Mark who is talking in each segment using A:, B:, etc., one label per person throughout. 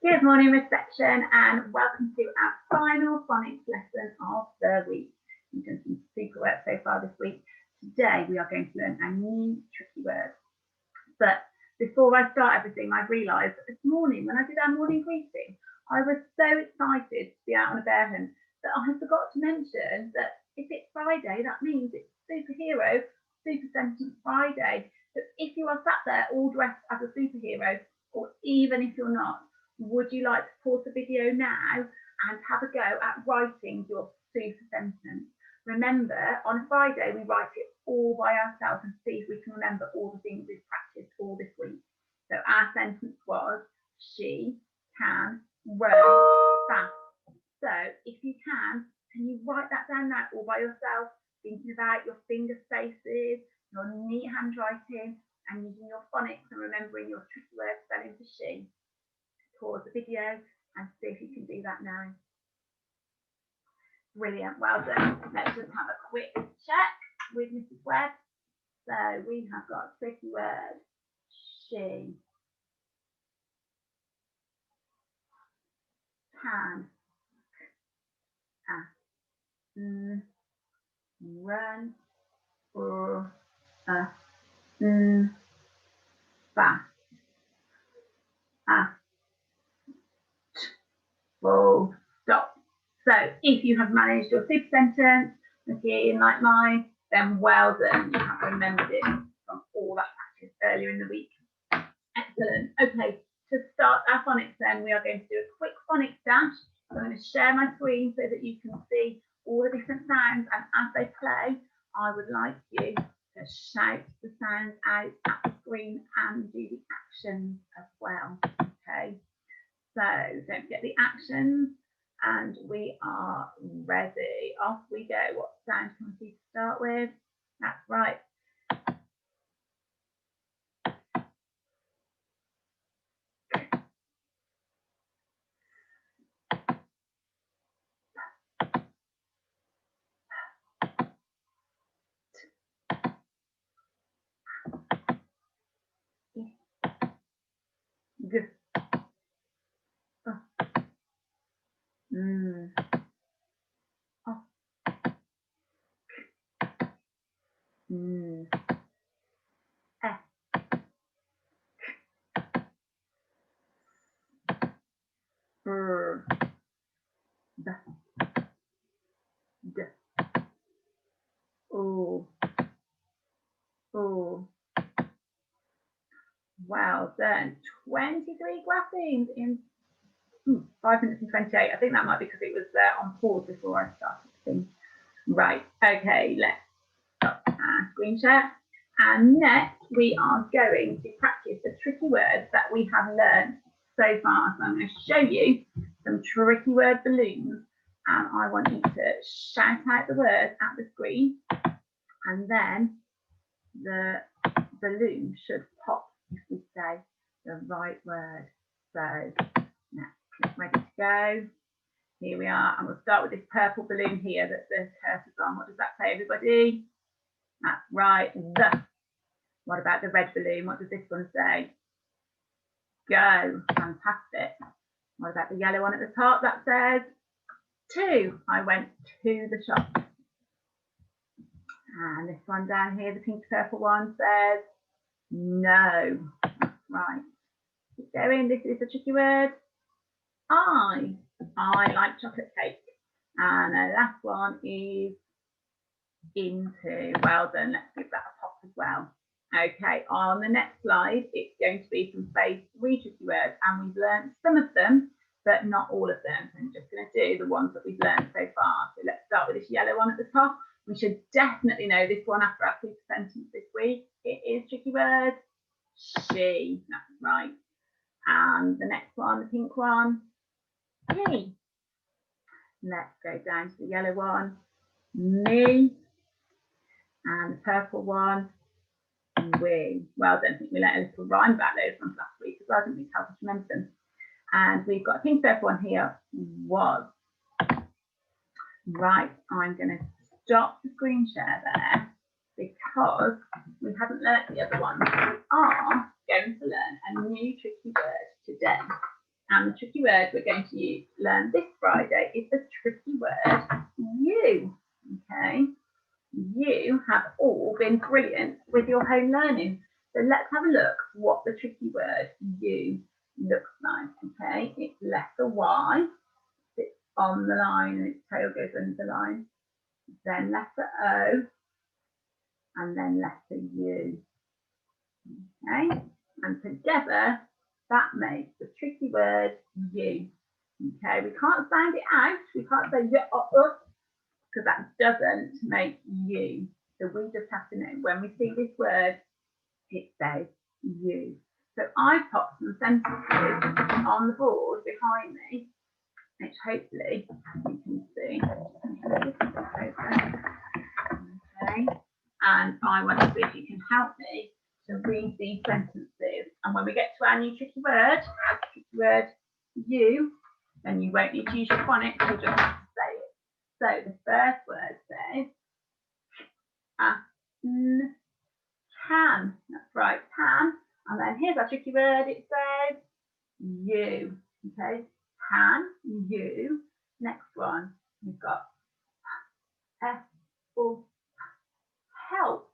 A: Good morning, reception, and welcome to our final phonics lesson of the week. We've done some super work so far this week. Today we are going to learn a new tricky word. But before I start everything, I realised that this morning when I did our morning greeting, I was so excited to be out on a bear hunt that I forgot to mention that if it's Friday, that means it's Superhero Super Sentence Friday. So if you are sat there all dressed as a superhero, or even if you're not, would you like to pause the video now and have a go at writing your super sentence? Remember, on a Friday, we write it all by ourselves and see if we can remember all the things we've practiced all this week. So our sentence was, she can run fast. So if you can you write that down now all by yourself, thinking about your finger spaces, your neat handwriting, and using your phonics and remembering your tricky word spelling for she. Pause the video and see if you can do that now. Brilliant, well done. Let's just have a quick check with Mrs. Webb. So we have got a tricky word, she. Can. Run. Fast. Full stop. So if you have managed your super sentence, again like mine, then well done. You have remembered it from all that practice earlier in the week. Excellent. Okay, to start our phonics then, we are going to do a quick phonics dash. I'm going to share my screen so that you can see all the different sounds, and as they play, I would like you to shout the sounds out at the screen and do the actions as well. Okay, so don't forget the actions, and we are ready. Off we go. What sound can we see to start with? That's right. G. Well done. 23 graphemes in 5 minutes and 28. I think that might be because it was on pause before I started to sing. Right, okay, let's stop our screen share. And next we are going to practice the tricky words that we have learned so far. So I'm going to show you some tricky word balloons, and I want you to shout out the words at the screen, and then the balloon should pop if we say the right word. So let's click ready to go. Here we are, and we'll start with this purple balloon here that the cursor's on. What does that say, everybody? That's right, the. What about the red balloon? What does this one say? Go. Fantastic. What about the yellow one at the top? That says to. I went to the shop. And this one down here, the pink purple one, says no. That's right. Keep going. This is a tricky word. I like chocolate cake. And the last one is into. Well done. Let's give that a pop as well. Okay, on the next slide, it's going to be some phase 3 tricky words, and we've learned some of them, but not all of them. So I'm just going to do the ones that we've learned so far. So let's start with this yellow one at the top. We should definitely know this one after our super sentence this week. It is tricky word, she. That's right. And the next one, the pink one, he. Let's go down to the yellow one, me. And the purple one, we. Well done. I think we learned a little rhyme about those ones last week as well, didn't we? To help us remember them. And we've got a pink purple one here, was. Right, I'm going to stop the screen share there because we haven't learnt the other ones. We are going to learn a new tricky word today. And the tricky word we're going to learn this Friday is the tricky word you. Okay, you have all been brilliant with your home learning. So let's have a look what the tricky word you looks like. Okay, it's letter Y, it's on the line and its tail goes under the line. Then letter O, and then letter U. Okay, and together that makes the tricky word you. Okay, we can't sound it out. We can't say yeah, because that doesn't make you. So we just have to know when we see this word, it says you. So I popped some sentences on the board behind me, which hopefully you can see. Okay, and I want to see if you can help me to read these sentences. And when we get to our new tricky word you, then you won't need to use your phonics, you'll just have to say it. So the first word says can. That's right, can. And then here's our tricky word. It says you. Okay, can you. Next one, we've got help.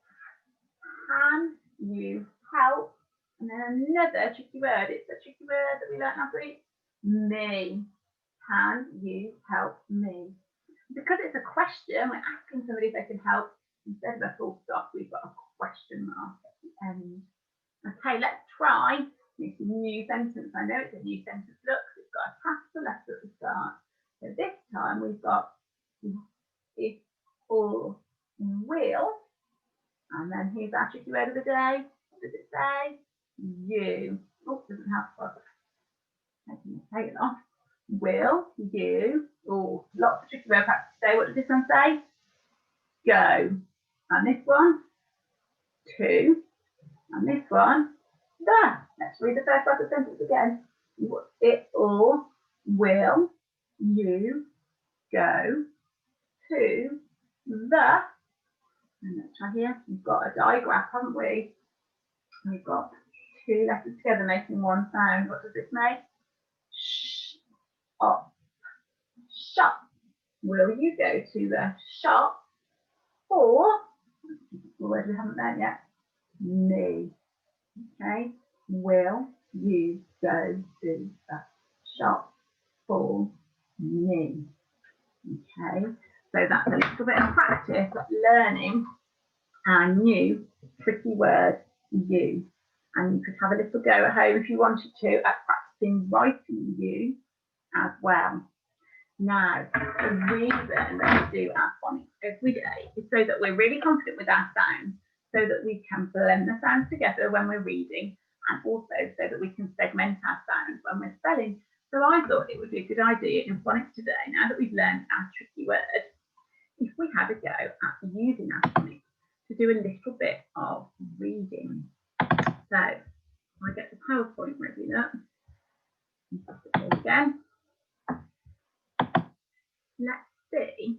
A: Can you help? And then another tricky word. It's a tricky word that we learned last week. Me. Can you help me? Because it's a question, we're asking somebody if they can help. Instead of a full stop, we've got a question mark at the end. Okay, let's try this new sentence. I know it's a new sentence. Look, it's got a capital letter at the start. So this time we've got if or will. And then here's our tricky word of the day. What does it say? You. Oh, doesn't have to. Take it off. Will you? Oh, lots of tricky word practice today. What does this one say? Go. And this one, to. And this one, the. Let's read the first part of the sentence again. It or will you go to the. And let's try here. We've got a digraph, haven't we? We've got two letters together making one sound. What does this make? Shop. Will you go to the shop? Or, the word we haven't learned yet, me. Okay, will you go to the shop for me? Okay, so that's a little bit of practice learning our new tricky word you. And you could have a little go at home if you wanted to at practicing writing you as well. Now, the reason that we do our phonics every day is so that we're really confident with our sounds, so that we can blend the sounds together when we're reading, and also so that we can segment our sounds when we're spelling. So I thought it would be a good idea in phonics today, now that we've learned our tricky word, if we had a go at using our phonics to do a little bit of reading. So I get the PowerPoint ready now. Again. Let's see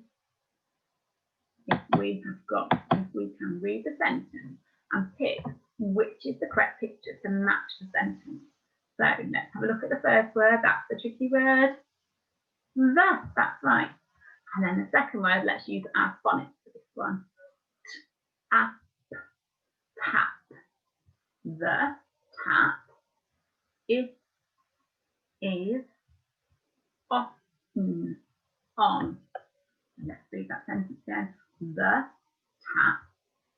A: if we can read the sentence and pick which is the correct picture to match the sentence. So let's have a look at the first word. That's the tricky word. That's right. And then the second word, let's use our phonics for this one. Tap. The tap is often on. Let's read that sentence again. The tap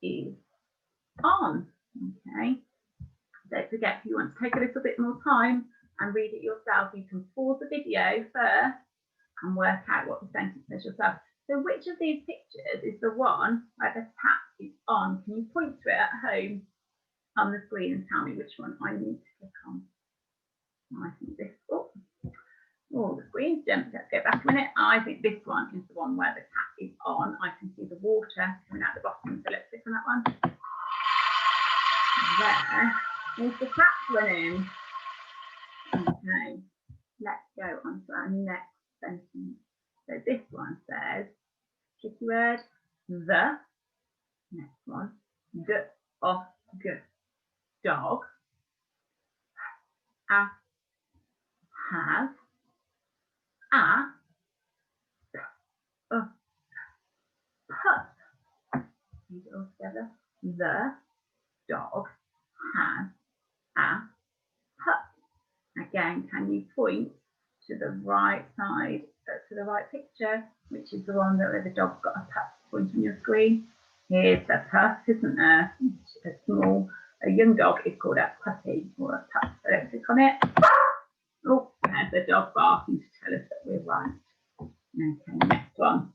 A: is on. Okay. Don't forget, if you want to take a little bit more time and read it yourself, you can pause the video first and work out what the sentence says yourself. So which of these pictures is the one where the tap is on? Can you point to it at home on the screen and tell me which one I need to click on? I think this. Oh, the screen's jumped. Let's go back a minute. I think this one is the one where the tap is on. I can see the water coming out the bottom, so let's click on that one. There is the tap running. Okay, let's go on to our next sentence. So this one says, tricky word, the. Next one, dog. has, a, pup. Read it all together. The dog has a pup. Again, can you point to the right side, to the right picture, which is the one where the dog's got a pup point on your screen? Here's a pup, isn't there? A young dog is called a puppy or a pup. So let's click on it. Oh, there's the dog barking to tell us that we're right. Okay, next one.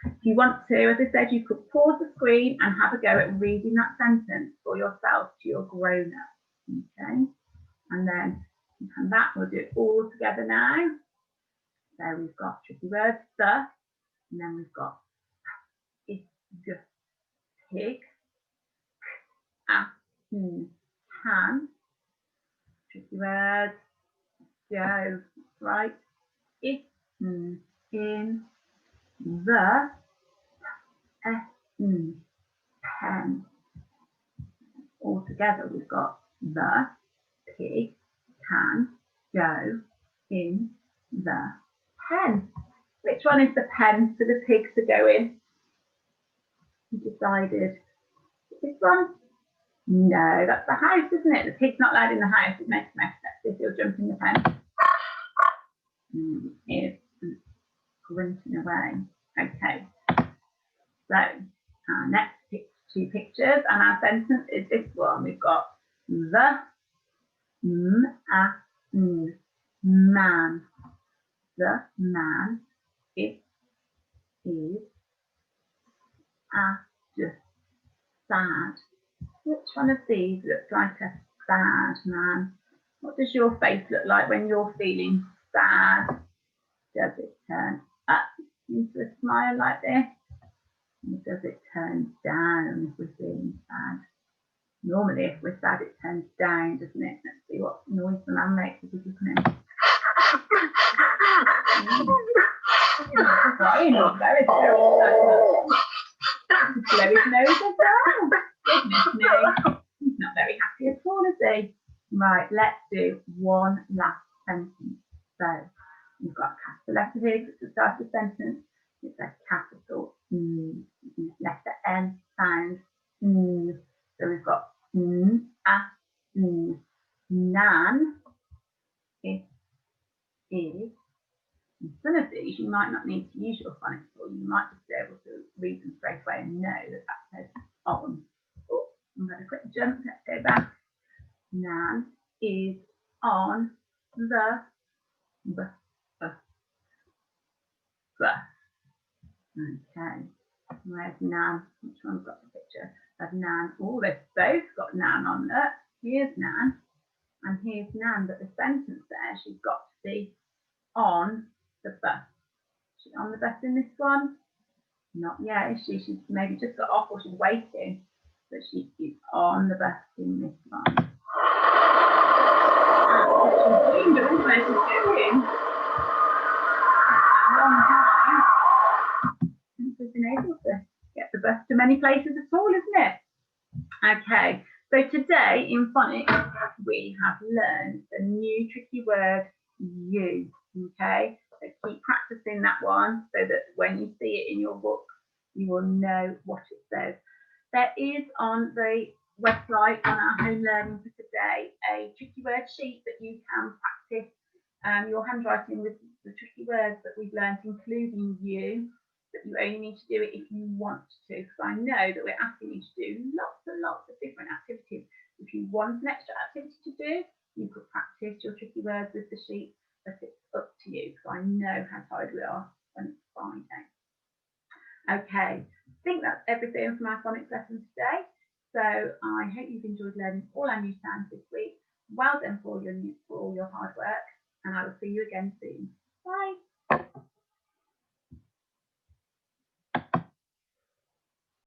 A: If you want to, as I said, you could pause the screen and have a go at reading that sentence for yourself to your grown-up. Okay, and then you come back, we'll do it all together now. So we've got tricky words, the, and then we've got is, pig, can, tricky words, go, right, if, in, the, pen. All together we've got the pig can go in the pen. Which one is the pen for the pig to go in? You decided this one? No, that's the house, isn't it? The pig's not allowed in the house. It makes a mess. Let's see if he'll jump in the pen. It's grunting away. Okay. So our next two pictures, and our sentence is this one. We've got the man. The man is sad. Which one of these looks like a sad man? What does your face look like when you're feeling sad? Does it turn up into a smile like this? Or does it turn down if we're feeling sad? Normally, if we're sad, it turns down, doesn't it? Let's see what noise the man makes as we look at him. Very blow his nose as well. Goodness me. He's not very happy at all, is he? Right, let's do one last sentence. So we've got capital letter here to start the sentence. It's a capital letter N sound. So we've got nan is. Some of these you might not need to use your phonics for. You might just be able to read them straight away and know that that says on. Oh, I'm going to quick jump. Let's go back. Nan is on the bus. Okay. Where's Nan? Which one's got the picture of Nan? Oh, they've both got Nan on there. Here's Nan. And here's Nan, but the sentence there, she's got to be on the bus. Is she on the bus in this one? Not yet, is she? She's maybe just got off or she's waiting, but she is on the bus in this one. She's doing, but also she's doing. A long time since we've been able to get the bus to many places at all, isn't it? Okay, so today in phonics we have learned the new tricky word you. Okay, so keep practicing that one so that when you see it in your book, you will know what it says. There is on the website, on our home learning for today, a tricky word sheet that you can practice your handwriting with the tricky words that we've learned, including you, but you only need to do it if you want to, because I know that we're asking you to do lots and lots of different activities. If you want an extra activity to do, you could practice your tricky words with the sheet, but it's up to you, because I know how tired we are when it's Friday. Okay, I think that's everything from our phonics lesson today. So I hope you've enjoyed learning all our new sounds this week. Well done for all your hard work, and I will see you again soon.